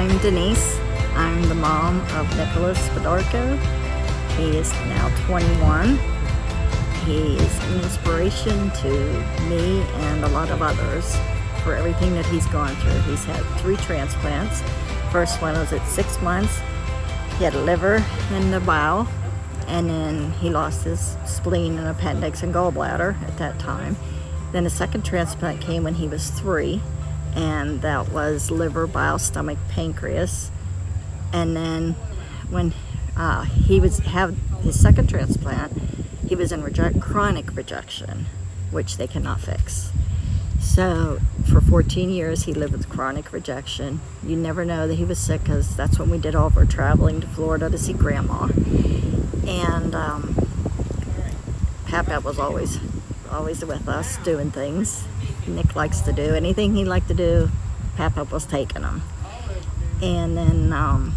I'm Denise. I'm the mom of Nicholas Bedarko. He is now 21. He is an inspiration to me and a lot of others for everything that he's gone through. He's had 3 transplants. First one was at 6 months. He had a liver and a bowel, and then he lost his spleen and appendix and gallbladder at that time. Then the second transplant came when he was 3, and that was liver, bile, stomach, pancreas. And then when he had his second transplant, he was in chronic rejection, which they cannot fix. So for 14 years he lived with chronic rejection. You never know that he was sick, because that's when we did all of our traveling to Florida to see Grandma. And Papa was always with us doing things. Nick likes to do anything he liked to do. Papa was taking him. And then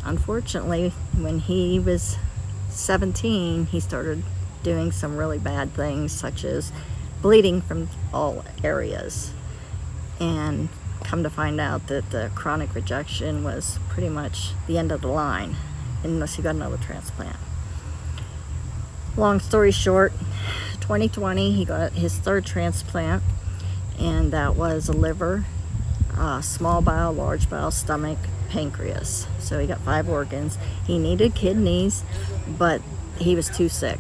unfortunately, when he was 17, he started doing some really bad things, such as bleeding from all areas. And come to find out that the chronic rejection was pretty much the end of the line, unless he got another transplant. Long story short, 2020 he got his 3rd transplant, and that was a liver, small bowel, large bowel, stomach, pancreas. So he got 5 organs. He needed kidneys, but he was too sick.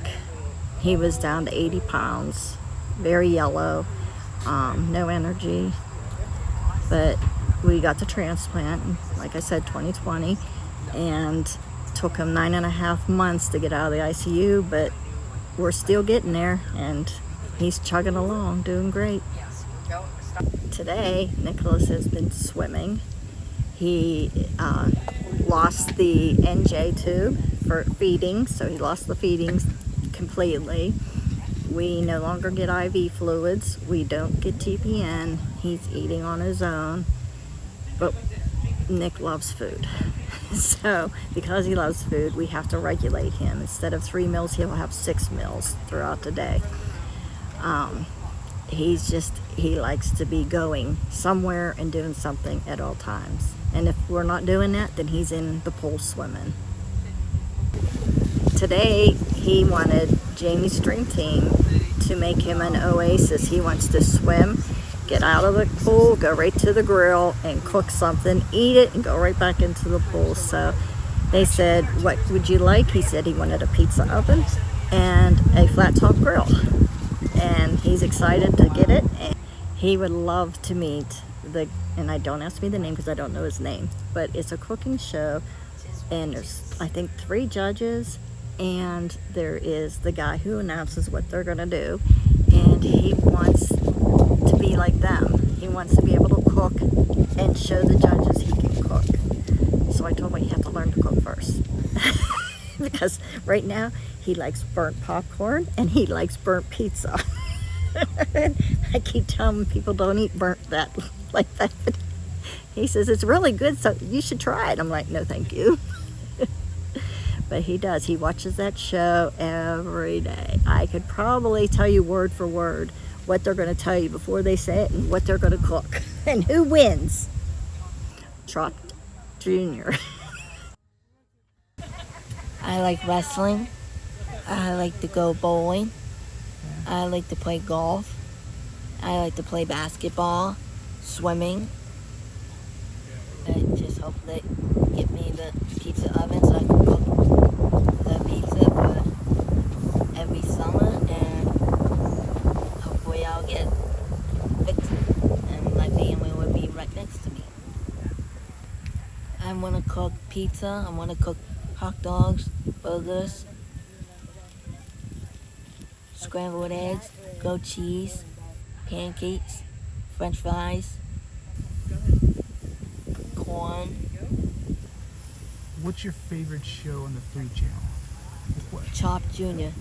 He was down to 80 pounds, very yellow, no energy. But we got the transplant, like I said, 2020, and took him 9.5 months to get out of the ICU, but we're still getting there, and he's chugging along, doing great. Today, Nicholas has been swimming. He lost the NJ tube for feeding, so he lost the feedings completely. We no longer get IV fluids. We don't get TPN. He's eating on his own, but Nick loves food. So because he loves food, we have to regulate him. Instead of 3 meals, he'll have 6 meals throughout the day. He likes to be going somewhere and doing something at all times. And if we're not doing that, then he's in the pool swimming. Today, he wanted Jamie's dream team to make him an oasis. He wants to swim, get out of the pool, go right to the grill and cook something, eat it, and go right back into the pool. So they said, what would you like? He said he wanted a pizza oven and a flat top grill. And he's excited to get it. And he would love to meet and I don't ask me the name because I don't know his name, but it's a cooking show, and there's, I think, 3 judges, and there is the guy who announces what they're gonna do, and he wants to be like them. He wants to be able to cook and show the judges he can cook. So I told him you have to learn to cook first. Because right now he likes burnt popcorn and he likes burnt pizza. And I keep telling people don't eat burnt like that. He says it's really good, so you should try it. I'm like, no thank you. But he does. He watches that show every day. I could probably tell you word for word what they're going to tell you before they say it and what they're going to cook. And who wins? Trot Jr. I like wrestling. I like to go bowling. I like to play golf. I like to play basketball, swimming. I just hope they get me the pizza oven so I can cook the pizza for every summer, and hopefully I'll get fixed and my family will be right next to me. I want to cook pizza. I want to cook hot dogs, burgers, scrambled eggs, goat cheese, pancakes, french fries, corn. What's your favorite show on the 3 channel? What? Chop Jr.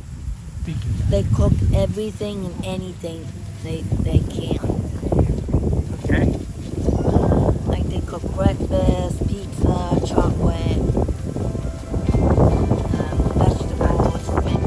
Speaking. They cook everything and anything they can. Okay. Like they cook breakfast, pizza, chocolate, vegetables, fruit.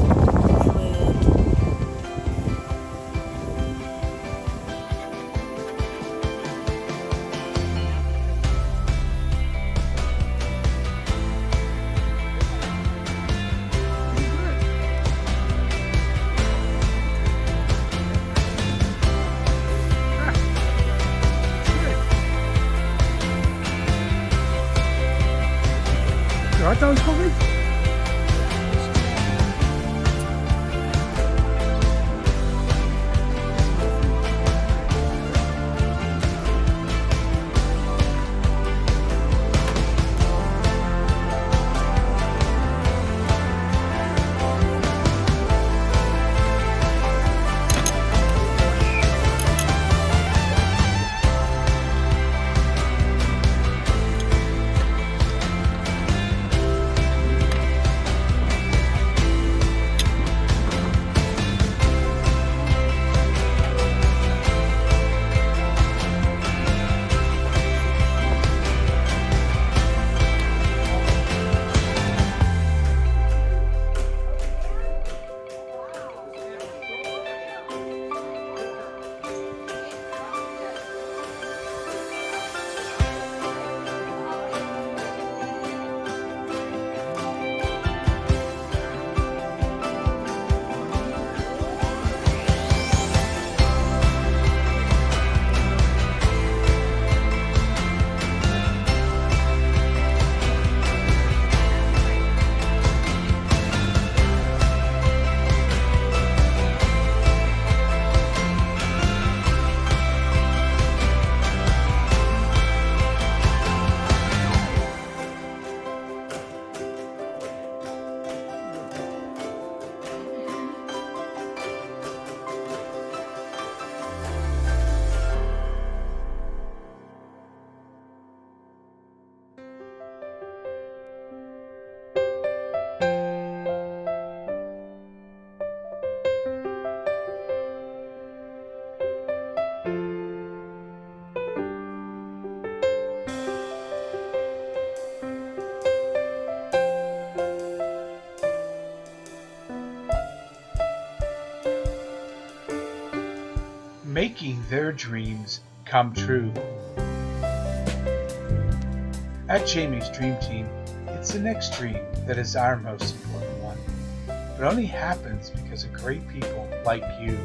I thought it was gonna be. Making their dreams come true. At Jamie's Dream Team, it's the next dream that is our most important one. It only happens because of great people like you.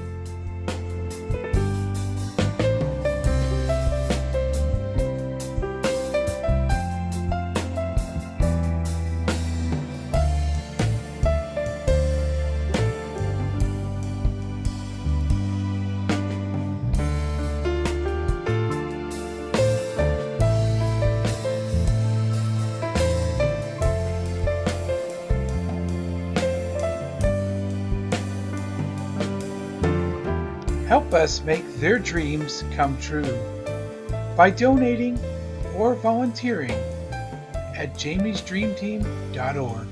Help us make their dreams come true by donating or volunteering at jamiesdreamteam.org.